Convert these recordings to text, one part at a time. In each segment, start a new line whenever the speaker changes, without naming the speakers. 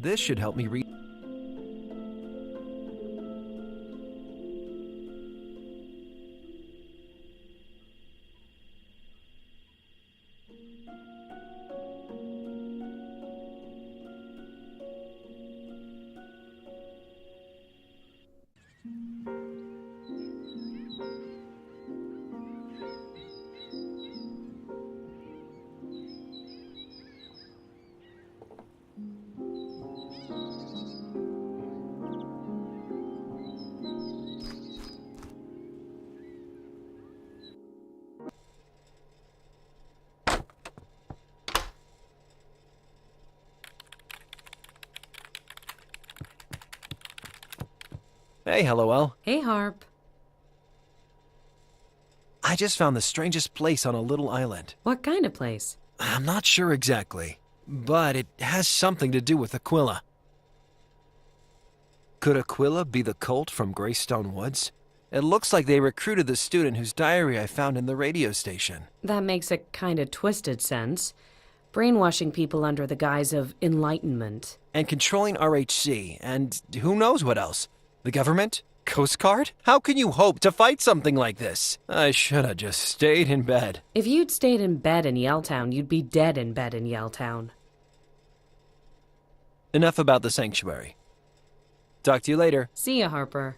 This should help me read. Hey, LOL.
Hey, Harp.
I just found the strangest place on a little island.
What kind of place?
I'm not sure exactly, but it has something to do with Aquila. Could Aquila be the cult from Greystone Woods? It looks like they recruited the student whose diary I found in the radio station.
That makes a kind of twisted sense. Brainwashing people under the guise of enlightenment.
And controlling RHC, and who knows what else? The government? Coast Guard? How can you hope to fight something like this? I should have just stayed in bed.
If you'd stayed in bed in Yelltown, you'd be dead in bed in Yelltown.
Enough about the sanctuary. Talk to you later.
See ya, Harper.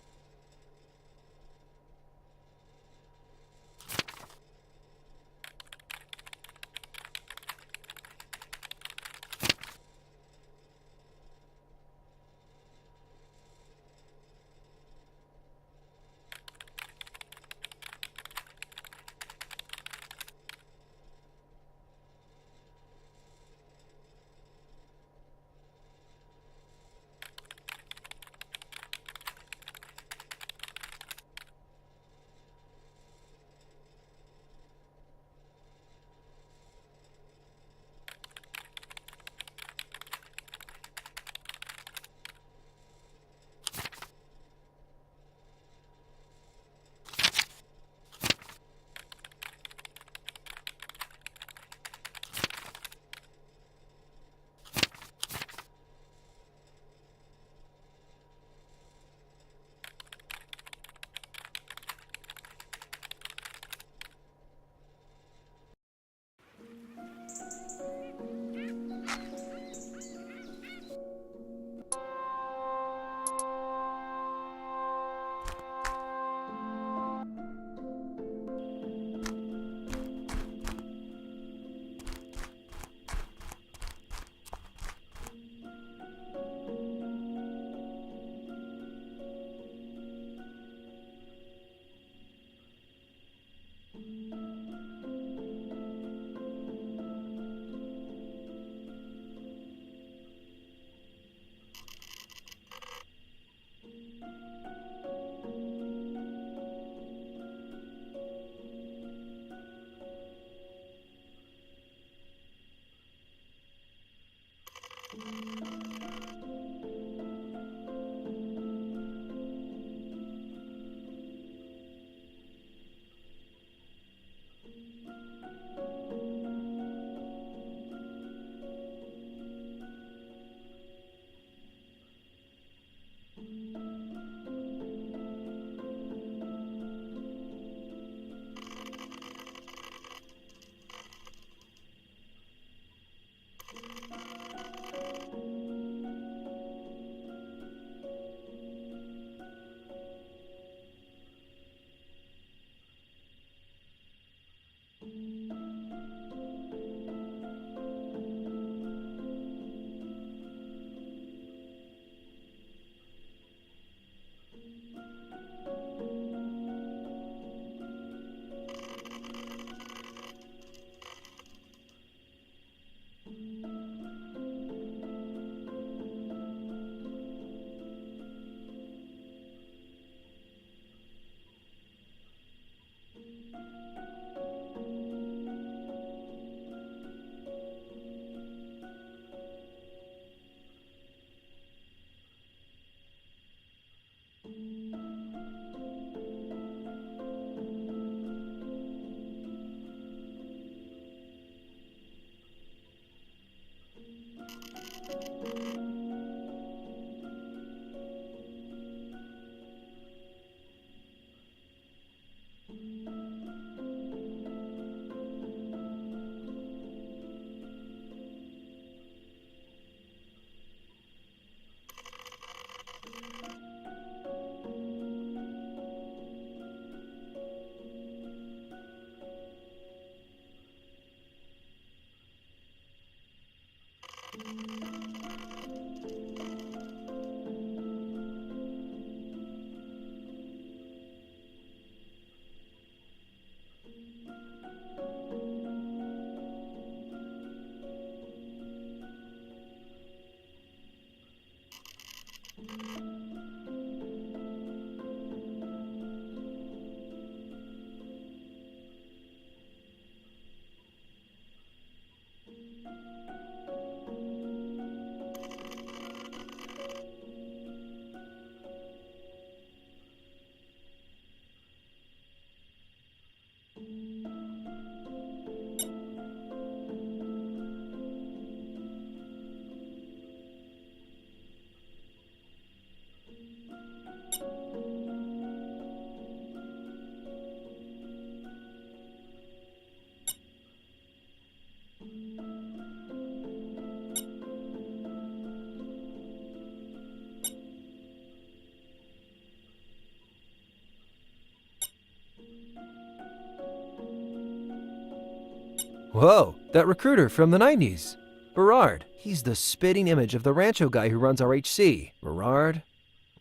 Whoa, that recruiter from the 90s. Berard. He's the spitting image of the Rancho guy who runs our HC. Berard?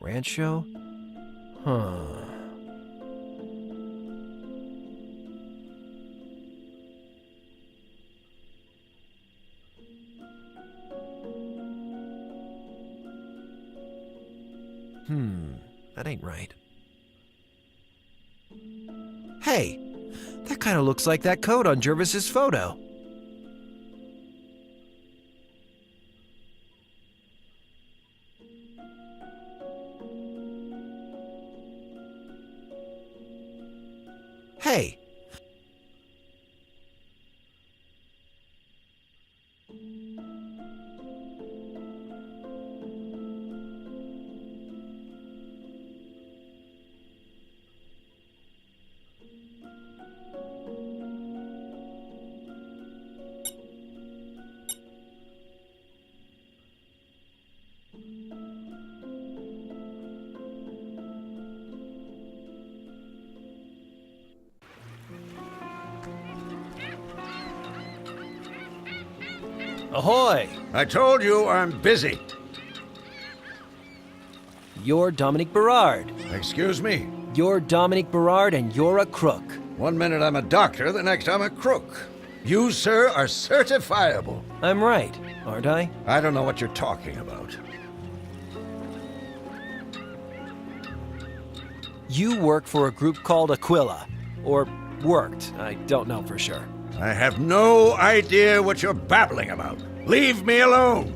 Rancho? Huh. That ain't right. Hey, that kind of looks like that coat on Jervis's photo. Hey. Ahoy!
I told you I'm busy.
You're Dominique Berard.
Excuse me?
You're Dominique Berard and you're a crook.
One minute I'm a doctor, the next I'm a crook. You, sir, are certifiable.
I'm right, aren't I?
I don't know what you're talking about.
You work for a group called Aquila. Or worked, I don't know for sure.
I have no idea what you're babbling about. Leave me alone!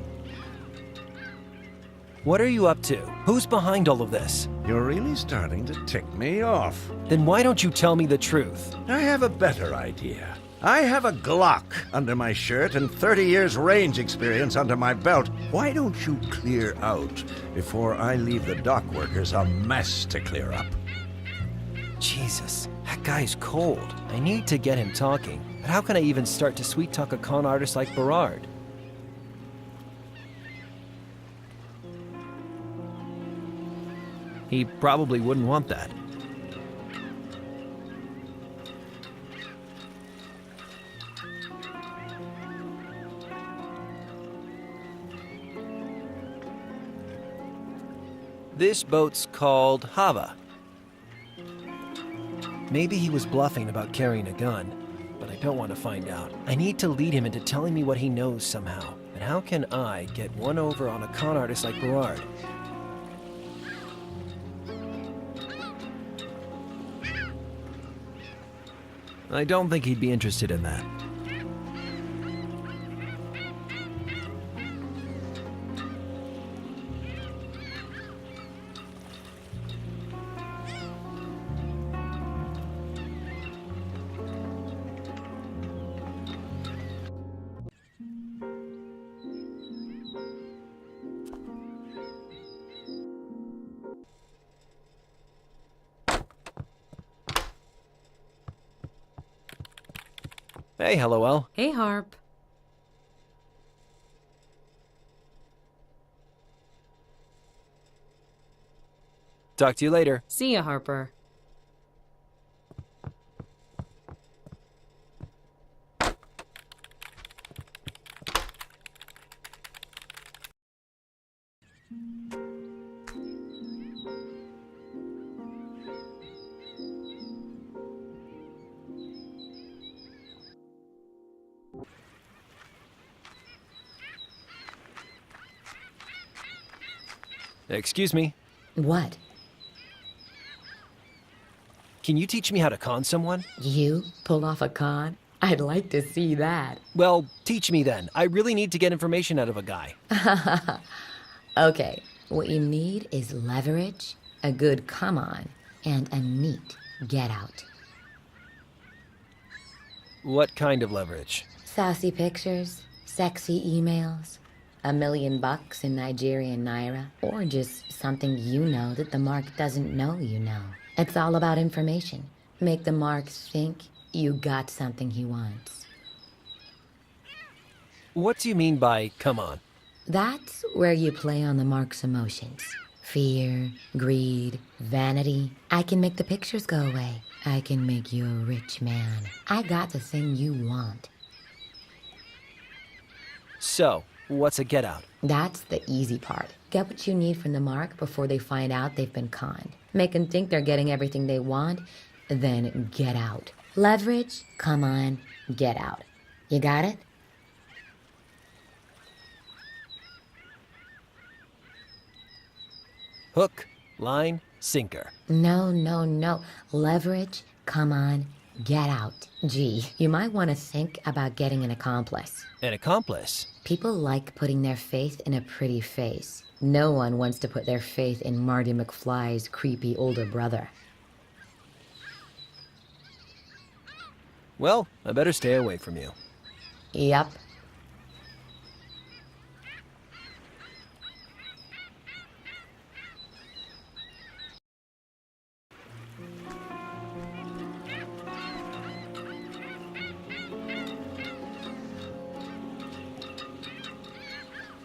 What are you up to? Who's behind all of this?
You're really starting to tick me off.
Then why don't you tell me the truth?
I have a better idea. I have a Glock under my shirt and 30 years range experience under my belt. Why don't you clear out before I leave the dock workers a mess to clear up?
Jesus, that guy's cold. I need to get him talking. But how can I even start to sweet-talk a con artist like Berard? He probably wouldn't want that. This boat's called Hava. Maybe he was bluffing about carrying a gun, but I don't want to find out. I need to lead him into telling me what he knows somehow. And how can I get one over on a con artist like Berard? I don't think he'd be interested in that. Hey, LOL.
Hey, Harp.
Talk to you later.
See ya, Harper.
Excuse me.
What?
Can you teach me how to con someone?
You pull off a con? I'd like to see that.
Well, teach me then. I really need to get information out of a guy.
Okay, what you need is leverage, a good come on, and a neat get out.
What kind of leverage?
Saucy pictures, sexy emails, $1 million in Nigerian naira, or just something you know that the mark doesn't know you know. It's all about information. Make the mark think you got something he wants.
What do you mean by come on?
That's where you play on the mark's emotions. Fear, greed, vanity. I can make the pictures go away. I can make you a rich man. I got the thing you want.
So, what's a get out?
That's the easy part. Get what you need from the mark before they find out they've been conned. Make them think they're getting everything they want, then get out. Leverage, come on, get out. You got it?
Hook, line, sinker.
No. Leverage, come on, get out. Gee, you might want to think about getting an accomplice.
An accomplice?
People like putting their faith in a pretty face. No one wants to put their faith in Marty McFly's creepy older brother.
Well, I better stay away from you.
Yup.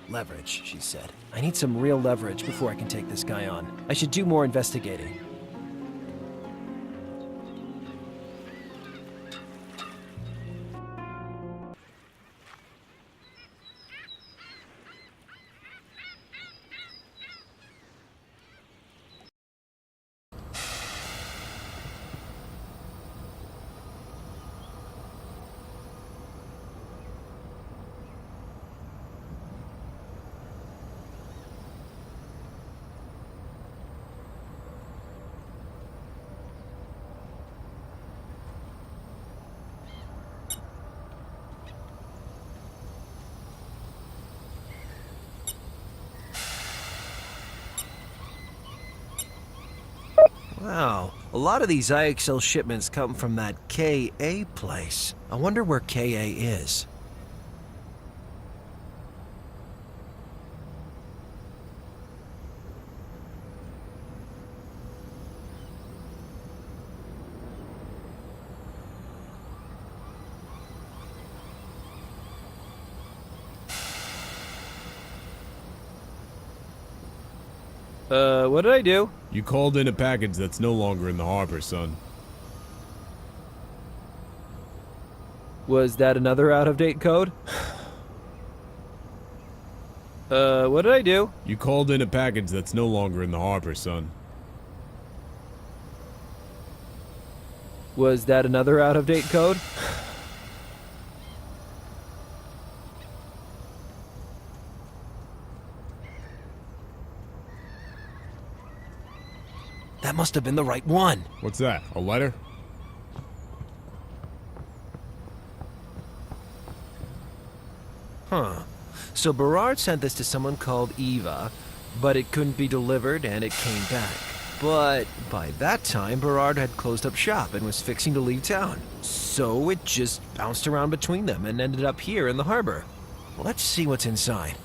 Leverage, she said. I need some real leverage before I can take this guy on. I should do more investigating. Wow, a lot of these IXL shipments come from that KA place. I wonder where KA is. What did I do?
You called in a package that's no longer in the harbor, son.
Was that another out-of-date code? What did I do?
You called in a package that's no longer in the harbor, son.
Was that another out-of-date code? That must have been the right one.
What's that, a letter?
Huh. So Berard sent this to someone called Eva, but it couldn't be delivered and it came back. But by that time, Berard had closed up shop and was fixing to leave town. So it just bounced around between them and ended up here in the harbor. Well, let's see what's inside.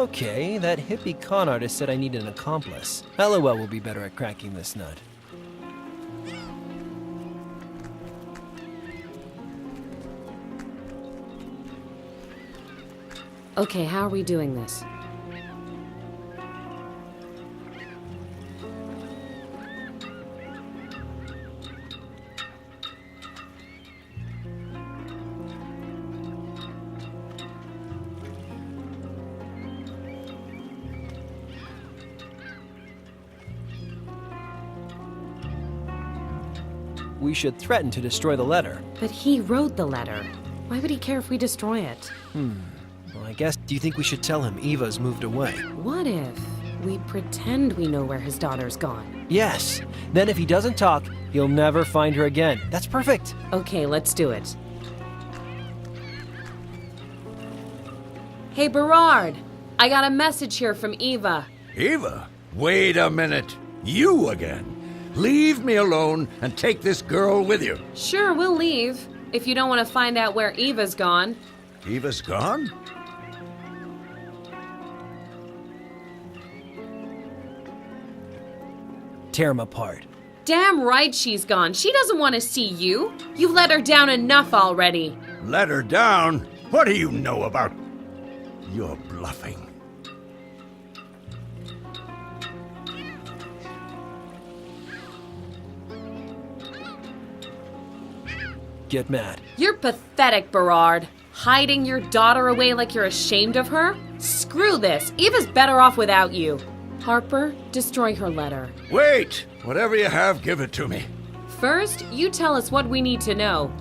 Okay, that hippie con artist said I need an accomplice. LOL will be better at cracking this nut.
Okay, how are we doing this?
We should threaten to destroy the letter.
But he wrote the letter. Why would he care if we destroy it?
Well, I guess, do you think we should tell him Eva's moved away?
What if we pretend we know where his daughter's gone?
Yes. Then if he doesn't talk, he'll never find her again. That's perfect.
Okay, let's do it. Hey, Berard! I got a message here from Eva.
Eva? Wait a minute. You again? Leave me alone and take this girl with you.
Sure, we'll leave. If you don't want to find out where Eva's gone.
Eva's gone?
Tear him apart.
Damn right she's gone. She doesn't want to see you. You've let her down enough already.
Let her down? What do you know about... You're bluffing.
Get mad.
You're pathetic, Berard. Hiding your daughter away like you're ashamed of her? Screw this. Eva's better off without you. Harper, destroy her letter.
Wait! Whatever you have, give it to me.
First, you tell us what we need to know.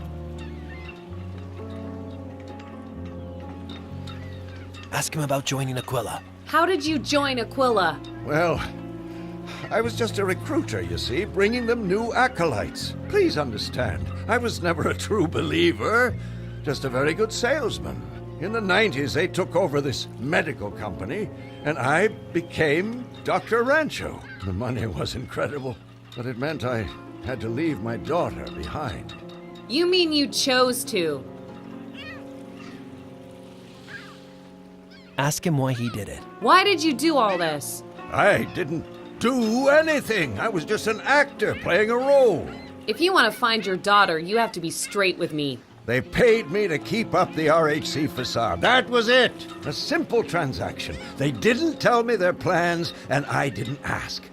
Ask him about joining Aquila.
How did you join Aquila?
Well, I was just a recruiter, you see, bringing them new acolytes. Please understand, I was never a true believer, just a very good salesman. In the 90s, they took over this medical company, and I became Dr. Rancho. The money was incredible, but it meant I had to leave my daughter behind.
You mean you chose to?
Ask him why he did it.
Why did you do all this?
I didn't do anything. I was just an actor playing a role.
If you want to find your daughter, you have to be straight with me.
They paid me to keep up the RHC facade. That was it. A simple transaction. They didn't tell me their plans, and I didn't ask.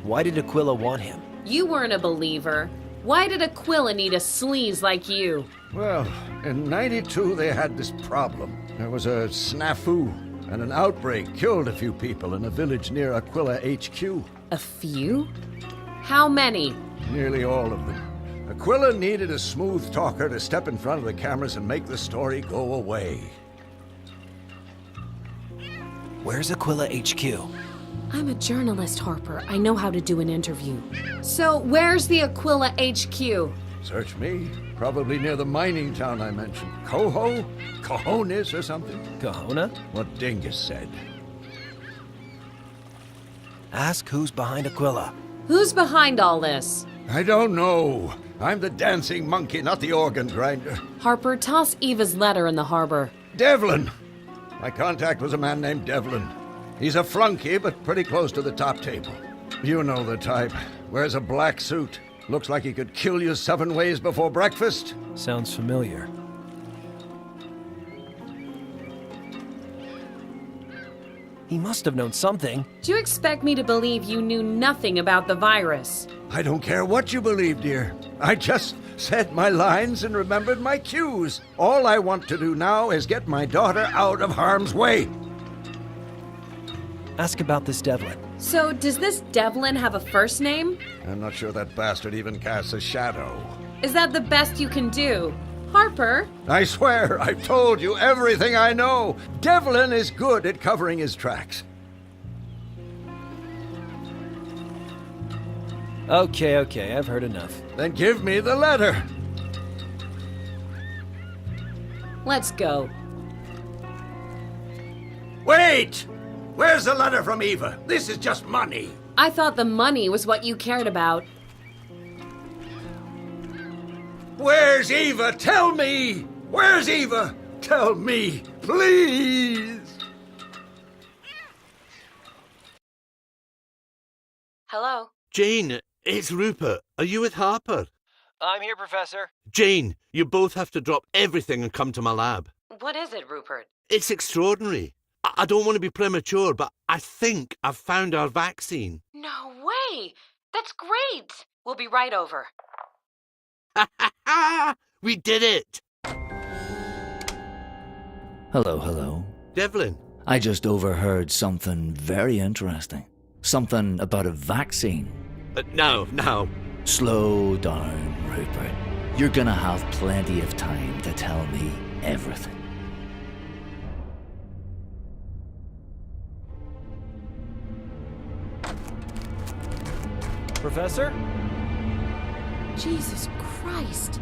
Why did Aquila want him?
You weren't a believer. Why did Aquila need a sleaze like you?
Well, in 92 they had this problem. There was a snafu, and an outbreak killed a few people in a village near Aquila HQ.
A few? How many?
Nearly all of them. Aquila needed a smooth talker to step in front of the cameras and make the story go away.
Where's Aquila HQ?
I'm a journalist, Harper. I know how to do an interview. So, where's the Aquila HQ?
Search me. Probably near the mining town I mentioned. Coho? Cojones or something?
Kahona?
What Dingus said.
Ask who's behind Aquila.
Who's behind all this?
I don't know. I'm the dancing monkey, not the organ grinder.
Harper, toss Eva's letter in the harbor.
Devlin! My contact was a man named Devlin. He's a flunky, but pretty close to the top table. You know the type. Wears a black suit. Looks like he could kill you 7 ways before breakfast.
Sounds familiar. He must have known something.
Do you expect me to believe you knew nothing about the virus?
I don't care what you believe, dear. I just said my lines and remembered my cues. All I want to do now is get my daughter out of harm's way.
Ask about this Devlin.
So, does this Devlin have a first name?
I'm not sure that bastard even casts a shadow.
Is that the best you can do? Harper?
I swear, I've told you everything I know. Devlin is good at covering his tracks.
Okay, I've heard enough.
Then give me the letter.
Let's go.
Wait! Where's the letter from Eva? This is just money.
I thought the money was what you cared about.
Where's Eva? Tell me! Where's Eva? Tell me, please!
Hello?
Jane, it's Rupert. Are you with Harper?
I'm here, Professor.
Jane, you both have to drop everything and come to my lab.
What is it, Rupert?
It's extraordinary. I don't want to be premature, but I think I've found our vaccine.
No way! That's great! We'll be right over.
We did it!
Hello.
Devlin,
I just overheard something very interesting. Something about a vaccine.
now.
Slow down, Rupert. You're gonna have plenty of time to tell me everything.
Professor?
Jesus Christ.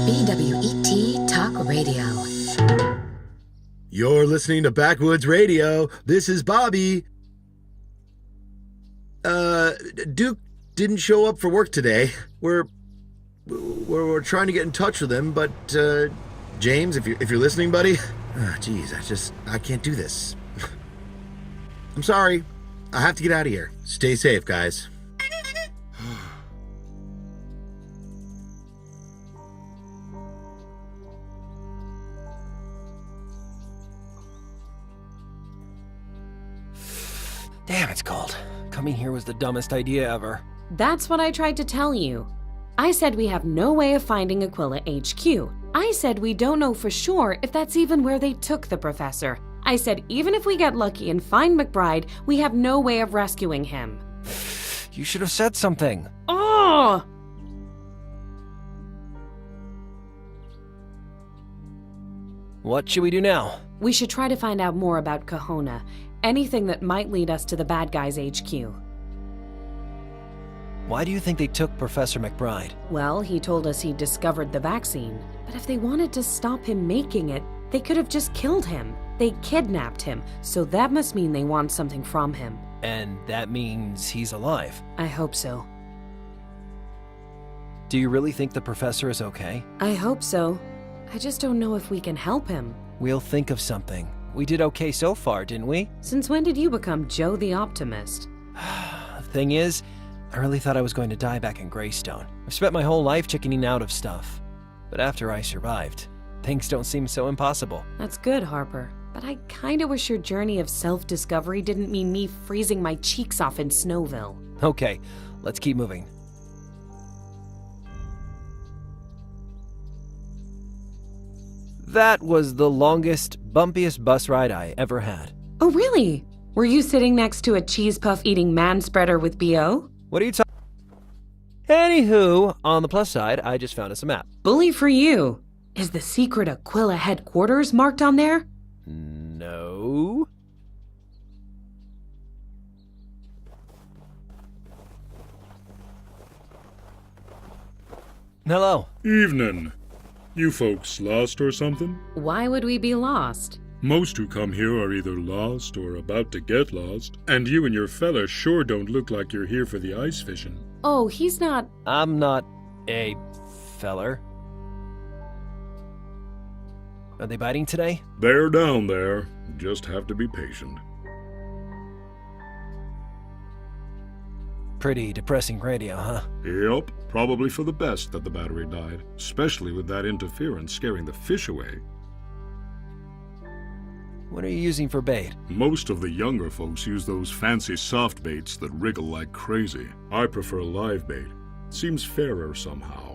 BWET Talk Radio.
You're listening to Backwoods Radio. This is Bobby. Duke didn't show up for work today. We're trying to get in touch with him, but, James, if you're listening, buddy, jeez, I can't do this. I'm sorry. I have to get out of here. Stay safe, guys.
Damn, it's cold. Coming here was the dumbest idea ever.
That's what I tried to tell you. I said we have no way of finding Aquila HQ. I said we don't know for sure if that's even where they took the professor. I said even if we get lucky and find McBride, we have no way of rescuing him.
You should have said something.
Oh!
What should we do now?
We should try to find out more about Kahona. Anything that might lead us to the bad guys' HQ.
Why do you think they took Professor McBride?
Well, he told us he'd discovered the vaccine. But if they wanted to stop him making it, they could have just killed him. They kidnapped him, so that must mean they want something from him.
And that means he's alive.
I hope so.
Do you really think the professor is okay?
I hope so. I just don't know if we can help him.
We'll think of something. We did okay so far, didn't we?
Since when did you become Joe the Optimist?
The thing is, I really thought I was going to die back in Greystone. I've spent my whole life chickening out of stuff. But after I survived, things don't seem so impossible.
That's good, Harper. But I kinda wish your journey of self-discovery didn't mean me freezing my cheeks off in Snowville.
Okay, let's keep moving. That was the longest, bumpiest bus ride I ever had.
Oh, really? Were you sitting next to a cheese puff eating man-spreader with B.O.?
What are you talking? Anywho, on the plus side, I just found us a map.
Bully for you. Is the secret Aquila headquarters marked on there?
No. Hello.
Evening. You folks lost or something?
Why would we be lost?
Most who come here are either lost or about to get lost, and you and your fella sure don't look like you're here for the ice fishing.
Oh, he's not...
I'm not a feller. Are they biting today?
They're down there. Just have to be patient.
Pretty depressing radio, huh?
Yep, probably for the best that the battery died, especially with that interference scaring the fish away.
What are you using for bait?
Most of the younger folks use those fancy soft baits that wriggle like crazy. I prefer live bait. Seems fairer somehow.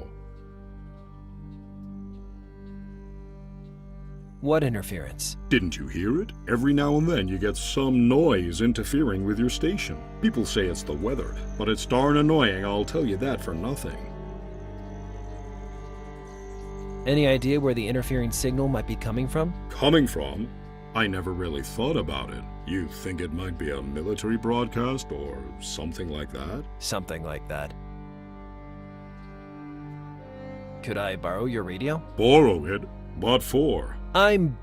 What interference?
Didn't you hear it? Every now and then you get some noise interfering with your station. People say it's the weather, but it's darn annoying, I'll tell you that for nothing.
Any idea where the interfering signal might be coming from?
Coming from? I never really thought about it. You think it might be a military broadcast or something like that?
Something like that. Could I borrow your radio?
Borrow it? What for?
I'm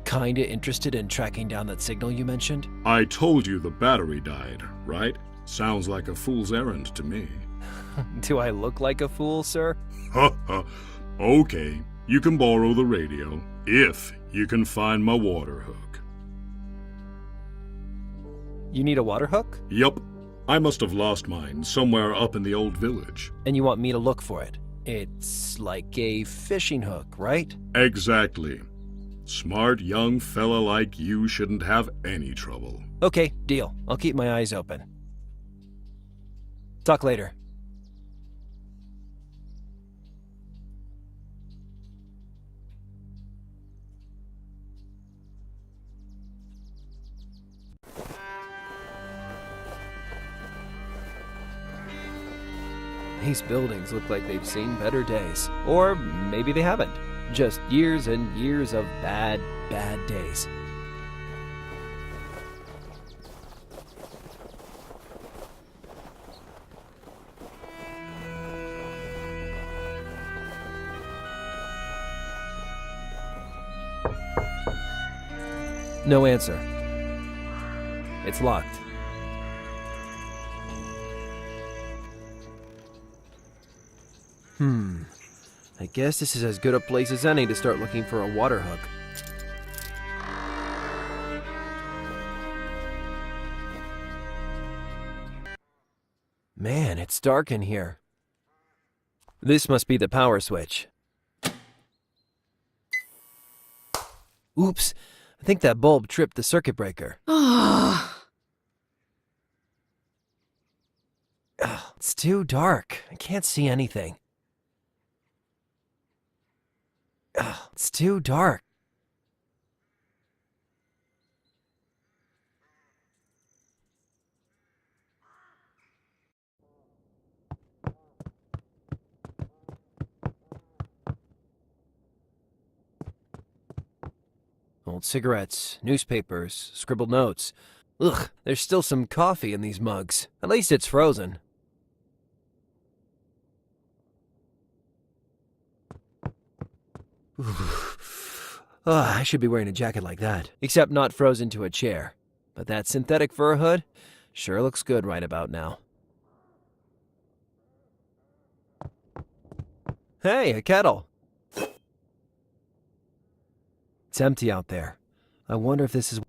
kinda interested in tracking down that signal you mentioned.
I told you the battery died, right? Sounds like a fool's errand to me.
Do I look like a fool, sir?
Ha ha. Okay, you can borrow the radio, if you can find my water hook.
You need a water hook?
Yup. I must have lost mine somewhere up in the old village.
And you want me to look for it? It's like a fishing hook, right?
Exactly. Smart young fella like you shouldn't have any trouble.
Okay, deal. I'll keep my eyes open. Talk later. These buildings look like they've seen better days. Or maybe they haven't. Just years and years of bad, bad days. No answer. It's locked. I guess this is as good a place as any to start looking for a water hook. Man, it's dark in here. This must be the power switch. Oops, I think that bulb tripped the circuit breaker. It's too dark. I can't see anything. It's too dark. Old cigarettes, newspapers, scribbled notes. Ugh, there's still some coffee in these mugs. At least it's frozen. I should be wearing a jacket like that, except not frozen to a chair. But that synthetic fur hood sure looks good right about now. Hey, a kettle. It's empty out there. I wonder if this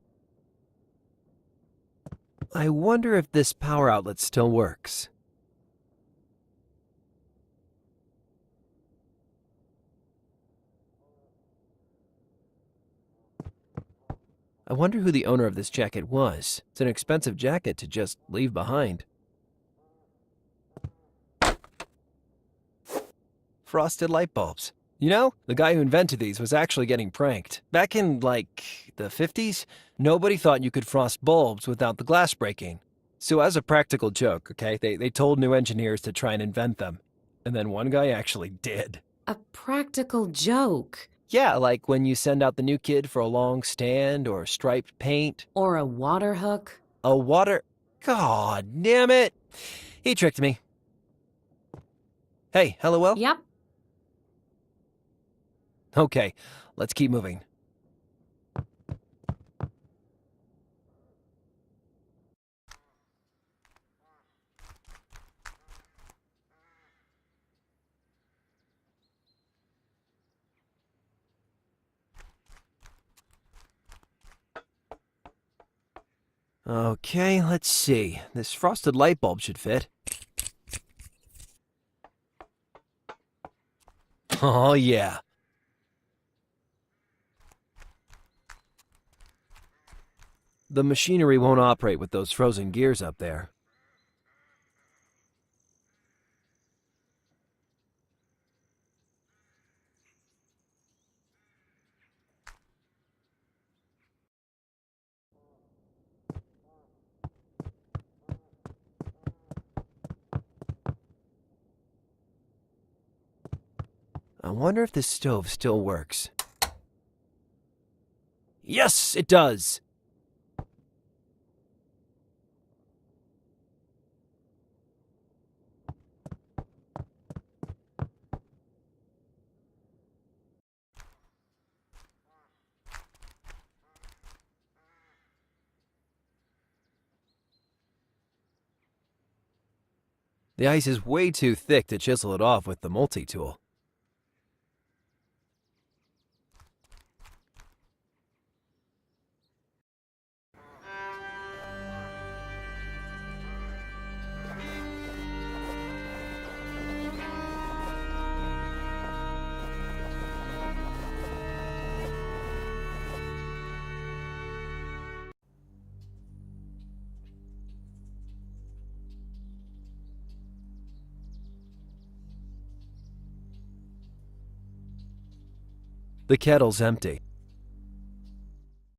power outlet still works. I wonder who the owner of this jacket was. It's an expensive jacket to just leave behind. Frosted light bulbs. You know, the guy who invented these was actually getting pranked. Back in, like, the 50s, nobody thought you could frost bulbs without the glass breaking. So as a practical joke, okay, they told new engineers to try and invent them. And then one guy actually did.
A practical joke.
Yeah, like when you send out the new kid for a long stand or striped paint.
Or a water hook.
A water... God damn it! He tricked me. Hey, hello.
Yep.
Okay, let's keep moving. Okay, let's see. This frosted light bulb should fit. Oh, yeah. The machinery won't operate with those frozen gears up there. I wonder if this stove still works. Yes, it does! The ice is way too thick to chisel it off with the multi-tool. The kettle's empty.